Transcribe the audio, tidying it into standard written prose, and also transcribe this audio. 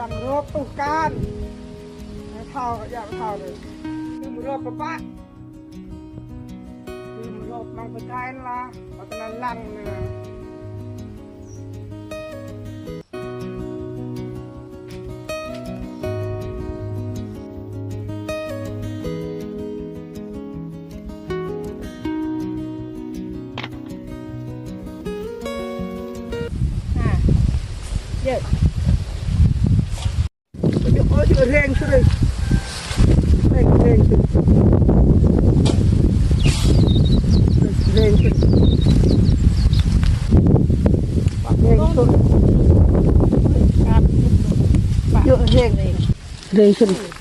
งรบตุการเท่าอยากเท่าเลยคือรบปะปะคือรบมังไปไทยละเพราะฉะนั้นลังเนื้อเยอะโอ้ยเร่งสุดเลยเร่งสุดเร่งสุดเร่งสุดเยอะเร่งสุด